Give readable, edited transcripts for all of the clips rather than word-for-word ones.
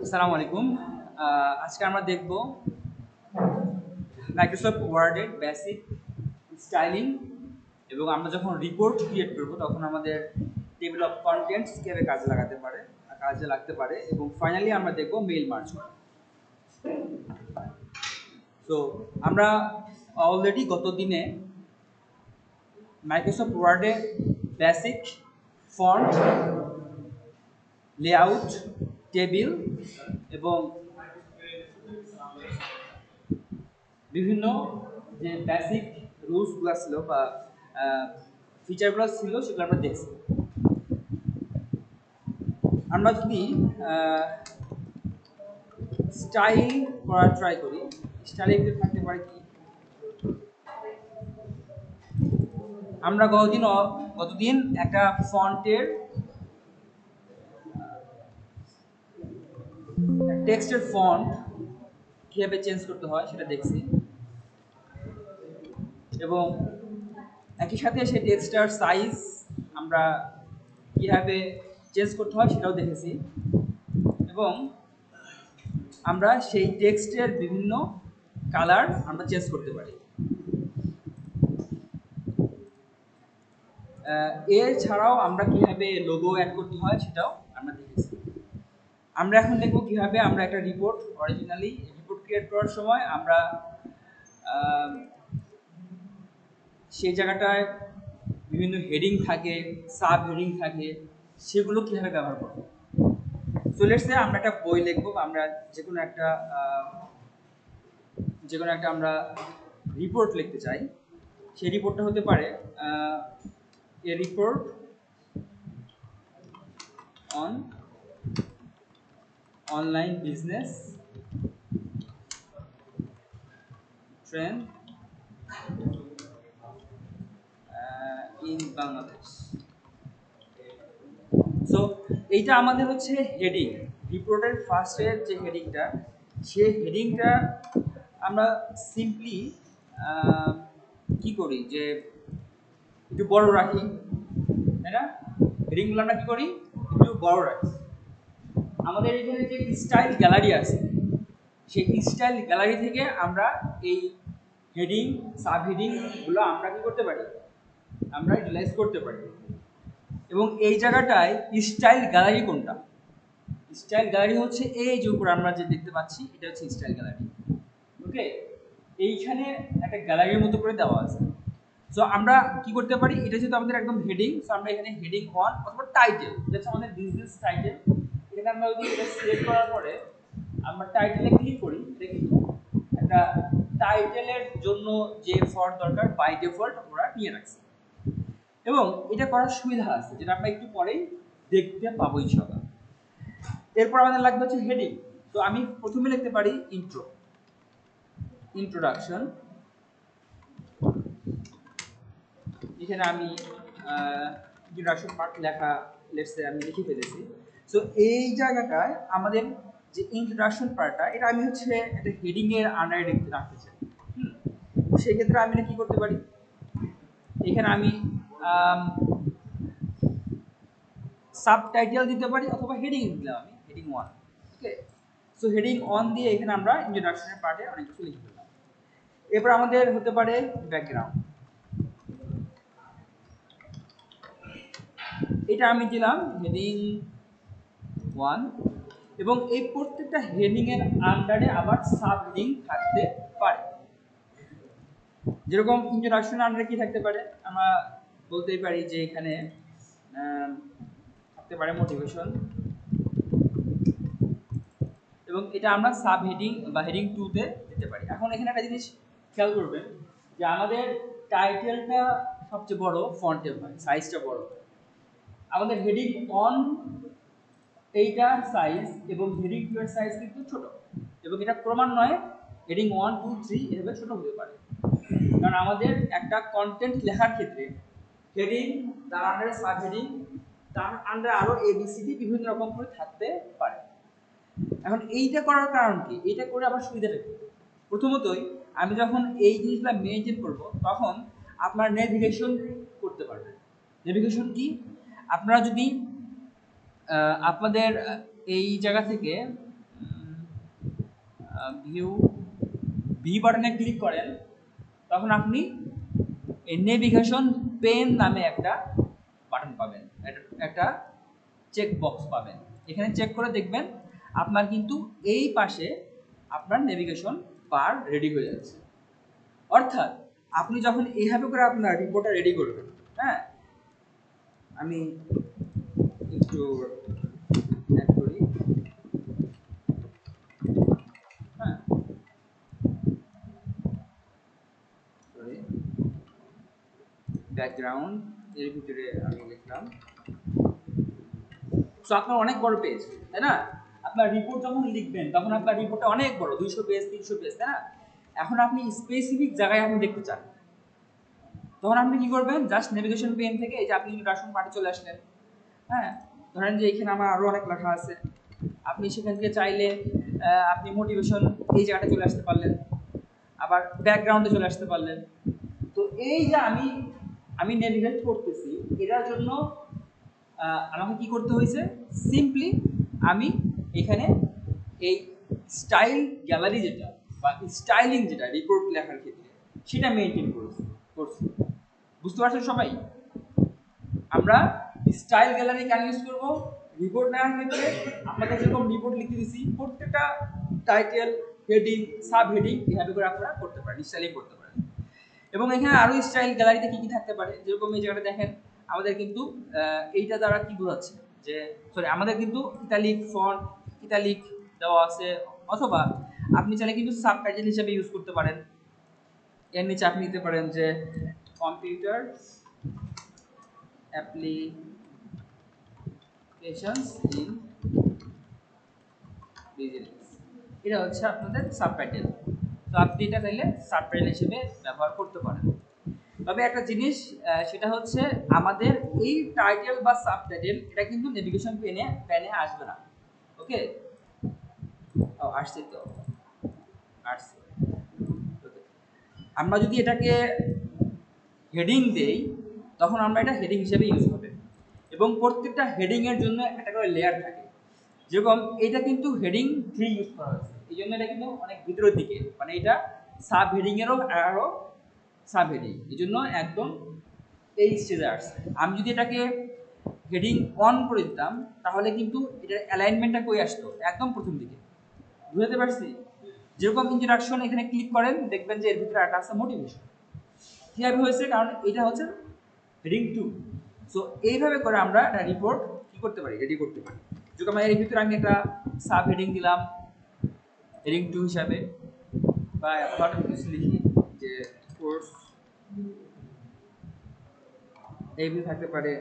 আসসালামু আলাইকুম। আজকে আমরা দেখব মাইক্রোসফট ওয়ার্ডের বেসিক স্টাইলিং এবং আমরা যখন রিপোর্ট ক্রিয়েট করব তখন আমাদের টেবিল অফ কন্টেন্টস কিভাবে কাজে লাগতে পারে এবং ফাইনালি আমরা দেখব মেইল মার্জ করা। তো আমরা অলরেডি গত দিনে মাইক্রোসফট ওয়ার্ডে বেসিক ফন্ট, লেআউট, টেবিল এবং বিভিন্ন যে বেসিক রুলসগুলো ছিল বা ফিচারগুলো ছিল সেগুলো আমরা দেখছি। আমরা যদি স্টাইল করার ট্রাই করি, স্টাইলিং থাকতে পারে কি, আমরা গতদিন একটা ফন্টের টেক্সটের ফন্ট কীভাবে চেঞ্জ করতে হয় সেটা দেখছি এবং একই সাথে সেই টেক্সটার সাইজ আমরা কীভাবে চেঞ্জ করতে হয় সেটাও দেখেছি এবং আমরা সেই টেক্সটের বিভিন্ন কালার আমরা চেঞ্জ করতে পারি। এছাড়াও আমরা কীভাবে লোগো অ্যাড করতে হয় সেটাও আমরা দেখেছি। আমরা এখন দেখব কীভাবে আমরা একটা রিপোর্ট ক্রিয়েট করার সময় আমরা সেই জায়গাটায় বিভিন্ন হেডিং থাকে, সাব হেডিং থাকে, সেগুলো কীভাবে ব্যবহার করব। সো লেটস সে আমরা একটা বই লিখবো, আমরা যে কোনো একটা আমরা রিপোর্ট লিখতে চাই। সেই রিপোর্টটা হতে পারে এ report on online business trend in Bangladesh. So এইটা আমাদের হচ্ছে হেডিং, রিপোর্টের ফার্স্টের যে হেডিংটা, সেই হেডিংটা আমরা সিম্পলি কি করি যে একটু বড় রাখি, তাই না? হেডিংগুলো আমরা কি করি, একটু বড় রাখি। আমাদের এখানে যে স্টাইল গ্যালারি আছে, সেই স্টাইল গ্যালারি থেকে আমরা এই হেডিং, সাব হেডিংগুলো আমরা কি করতে পারি, আমরা ইউটিলাইজ করতে পারি। এবং এই জায়গাটায় স্টাইল গ্যালারি কোনটা? স্টাইল গ্যালারি হচ্ছে এই যে উপর আমরা যে দেখতে পাচ্ছি, এটা হচ্ছে স্টাইল গ্যালারি। ওকে, এইখানে একটা গ্যালারির মতো করে দেওয়া আছে। সো আমরা কি করতে পারি, এটা যেহেতু আমাদের একদম হেডিং, সো আমরা এখানে হেডিং 1 অথবা টাইটেল, এটা হচ্ছে আমাদের বিজনেস টাইটেল। এখানে আমরা যদি এটা সিলেক্ট করার পরে আমরা টাইটেলে ক্লিক করি, এটা কিন্তু একটা টাইটেলের জন্য যে ফন্ট দরকার বাই ডিফল্ট ওরা নিয়ে রাখছে এবং এটা করার সুবিধা আছে, যেটা আমরা একটু পরেই দেখতে পাবো ইনশাআল্লাহ। এরপর আমাদের লাগবে হচ্ছে হেডিং। তো আমি প্রথমে লিখতে পারি ইন্ট্রোডাকশন। এখানে আমি ইন্ট্রোডাকশন পার্ট লেখা, লেটস সে আমি লিখে ফেলেছি। সো এই জায়গাটায় আমাদের যে ইন্ট্রোডাকশন পার্টটা, এটা আমি হচ্ছে একটা হেডিং এর আন্ডারে রাখতে চাই। সেই ক্ষেত্রে আমি কি করতে পারি, এখানে আমি সাবটাইটেল দিতে পারি অথবা হেডিং দিলাম, আমি হেডিং 1। ওকে, সো হেডিং 1 দিয়ে এখানে আমরা ইন্ট্রোডাকশনের পার্টে অনেক কিছু লিখে ফেললাম। এরপর আমাদের হতে পারে ব্যাকগ্রাউন্ড, এটা আমি দিলাম হেডিং 1 এবং এই প্রত্যেকটা হেডিং এর আন্ডারে আবার সাব হেডিং থাকতে পারে। যেরকম ইন্ট্রোডাকশন আন্ডারে কি থাকতে পারে, আমরা বলতেই পারি যে এখানে থাকতে পারে মোটিভেশন এবং এটা আমরা সাব হেডিং বা হেডিং 2 তে দিতে পারি। এখন এখানে একটা জিনিস খেয়াল করবেন যে আমাদের টাইটেলটা সবচেয়ে বড় ফন্টে হয়, সাইজটা বড়। আমাদের হেডিং 1 এইটার সাইজ এবং হেডিং 2 এর সাইজ কিন্তু ছোট, এবং এটা ক্রমান্বয়ে হেডিং 1, 2, 3 এভাবে ছোট হতে পারে। কারণ আমাদের একটা কন্টেন্ট লেখার ক্ষেত্রে হেডিং, তার আন্ডারে সাব হেডিং, তার আন্ডারে আরো এবিসিডি বিভিন্ন রকম করে থাকতে পারে। এখন এইটা করার কারণ কি, এইটা করে আবার সুবিধাটা কি? প্রথমতই আমি যখন এই জিনিসটা মেনটেন করব, তখন আপনার নেভিগেশন করতে পারবেন। নেভিগেশন কি, আপনারা যদি আপনাদের এই জায়গা থেকে ভিউ বি বাটনে ক্লিক করেন, তখন আপনি এই নেভিগেশন পেন নামে একটা বাটন পাবেন, একটা চেক বক্স পাবেন। এখানে চেক করে দেখবেন আপনার কিন্তু এই পাশে আপনার নেভিগেশন বার রেডি হয়ে যাচ্ছে। অর্থাৎ আপনি যখন এইভাবে করে আপনার রিপোর্টটা রেডি করবেন, হ্যাঁ, আমি একটু অ্যাড করি, হ্যাঁ, ব্যাকগ্রাউন্ড এর ভিতরে আমি লিখলাম। সো আপনার অনেক বড় পেজ, তাই না? আপনার রিপোর্ট যখন লিখবেন তখন আপনার রিপোর্টটা অনেক বড়, 200 পেজ 300 পেজ, তাই না? এখন আপনি স্পেসিফিক জায়গায় আপনি দেখতে চান, তখন আপনি কি করবেন, জাস্ট নেভিগেশন পেন থেকে এই যে আপনি ইন্ট্রোডাকশন পার্টে চলে আসলেন, হ্যাঁ, ধরেন যে এখানে আমার আরও অনেক লেখা আছে, আপনি সেখান থেকে চাইলে আপনি মোটিভেশন এই জায়গাটা চলে আসতে পারলেন, আবার ব্যাকগ্রাউন্ডে চলে আসতে পারলেন। তো এই যে আমি নেভিগেট করতেছি, এটার জন্য আমাকে কি করতে হয়েছে, সিম্পলি আমি এখানে এই স্টাইল গ্যালারি যেটা বা স্টাইলিং যেটা রিপোর্ট লেখার ক্ষেত্রে সেটা মেনটেন করছি। বুঝতে পারছেন সবাই? আমরা স্টাইল গ্যালারি কেন ইউজ করব? রিপোর্ট লেখার ক্ষেত্রে আপনাদের যেরকম রিপোর্ট লিখে দিচ্ছি, প্রত্যেকটা টাইটেল, হেডিং, সাব হেডিং এভাবে করে আপনারা করতে পারেন, স্টাইলিং করতে পারেন। এবং এখানে আরও স্টাইল গ্যালারিতে কী কী থাকতে পারে, যেরকম এই জায়গাটা দেখেন আমাদের কিন্তু এইটা দ্বারা কি বোঝাচ্ছে যে সরি আমাদের কিন্তু ইতালিক ফন্ট, ইতালিক দেওয়া আছে, অথবা আপনি চাইলে কিন্তু সাবটাইটেল হিসেবে ইউজ করতে পারেন। এর নিচে আপনি নিতে পারেন যে কম্পিউটার অ্যাপ্লিকেশনস ইন বিজনেস, এটা হচ্ছে আপনাদের সাবটাইটেল। তো আপনি এটা চাইলে সাবটাইটেল হিসেবে ব্যবহার করতে পারেন। তবে একটা জিনিস, সেটা হচ্ছে আমাদের এই টাইটেল বা সাবটাইটেল এটা কিন্তু নেভিগেশন প্যানে আসবে না। ওকে, আসছে তো, আসছে। আমরা যদি এটাকে হেডিং দেই তখন আমরা এটা হেডিং হিসেবে ইউজ হবে, এবং প্রত্যেকটা হেডিংয়ের জন্য একটা করে লেয়ার থাকে। যেরকম এটা কিন্তু হেডিং 3 ইউজ করা হয়েছে, এই জন্য এটা কিন্তু অনেক ভিতরের দিকে, মানে এটা সাব হেডিংয়েরও আরও সাব হেডিং, এই জন্য একদম এই স্টেজে আসছে। আমি যদি এটাকে হেডিং অন করে দিতাম তাহলে কিন্তু এটার অ্যালাইনমেন্টটা কই আসতো, একদম প্রথম দিকে। বুঝতে পারছি? যেরকম ইন্ট্রোডাকশন এখানে ক্লিক করেন দেখবেন যে এর ভিতরে একটা আছে মোটিভেশন। কীভাবে হয়েছে, কারণ এটা হচ্ছে হেডিং 2। সো এইভাবে করে আমরা একটা রিপোর্ট কী করতে পারি, রেডি করতে পারি। যেরকম এর ভিতরে আমি একটা সাব হেডিং দিলাম হেডিং 2 হিসাবে, বা একটা কিছু লিখি যে কোর্স, এই ভিতরে থাকতে পারে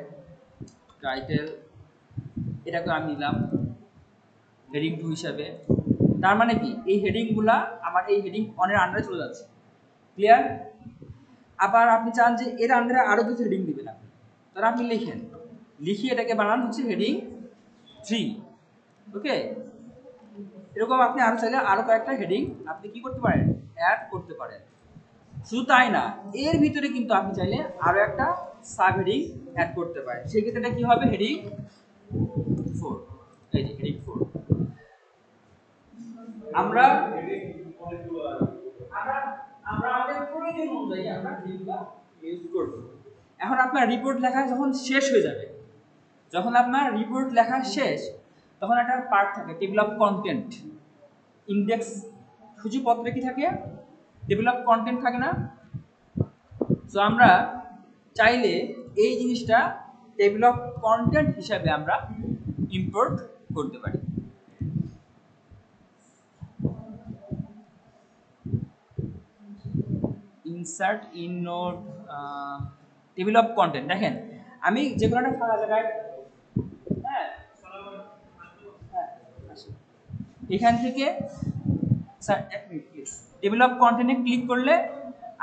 টাইটেল, এটাকে আমি নিলাম হেডিং 2 হিসাবে। তার মানে কি, এই হেডিংগুলা আমার এই হেডিং অনের আন্ডারে চলে যাচ্ছে। ক্লিয়ার? আবার আপনি চান যে এর আন্ডারে আরও কিছু হেডিং দিবেন আপনি, তাহলে আপনি লিখিয়ে এটাকে বানান হচ্ছে হেডিং 3। ওকে, এরকম আপনি আরও চাইলে আরও কয়েকটা হেডিং আপনি কি করতে পারেন, অ্যাড করতে পারেন। শুধু তাই না, এর ভিতরে কিন্তু আপনি চাইলে আরও একটা সাব হেডিং অ্যাড করতে পারেন। সেই ক্ষেত্রে এটা কি হবে, হেডিং 4। এই যে হেডিং 4 আমরা আমাদের প্রয়োজন অনুযায়ী আমরা হেডিংগুলো ইউজ করব। এখন আপনার রিপোর্ট লেখা যখন শেষ হয়ে যাবে, যখন আপনার রিপোর্ট লেখা শেষ, তখন একটা পার্ট থাকে টেবিল অফ কন্টেন্ট। ইন্ডেক্স সূচিপত্রে কি থাকে, টেবিল অফ কন্টেন্ট থাকে না? সো আমরা চাইলে এই জিনিসটা টেবিল অফ কন্টেন্ট হিসাবে আমরা ইম্পোর্ট করতে পারি। Insert in note table of content, দেখেন আমি যে কোনো একটা ফাঁকা জায়গায়, হ্যাঁ, এখান থেকে স্যার এক মিনিট প্লিজ, টেবিল অফ কন্টেন্টে ক্লিক করলে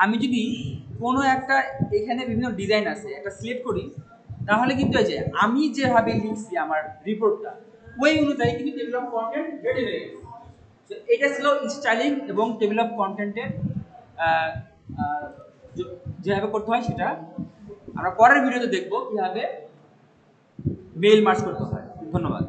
আমি যদি কোনো একটা, এখানে বিভিন্ন ডিজাইন আছে, একটা সিলেক্ট করি, তাহলে কিন্তু এই যে আমি যেভাবে লিখছি আমার রিপোর্টটা ওই অনুযায়ী কিন্তু টেবিল অফ কন্টেন্ট রেডি হয়ে গেছে। তো এটা ছিল স্টাইলিং এবং টেবিল অফ কন্টেন্টের যেভাবে করতে হয় সেটা আমরা পরের ভিডিওতে দেখবো কিভাবে মেইল মার্জ করতে হয়। ধন্যবাদ।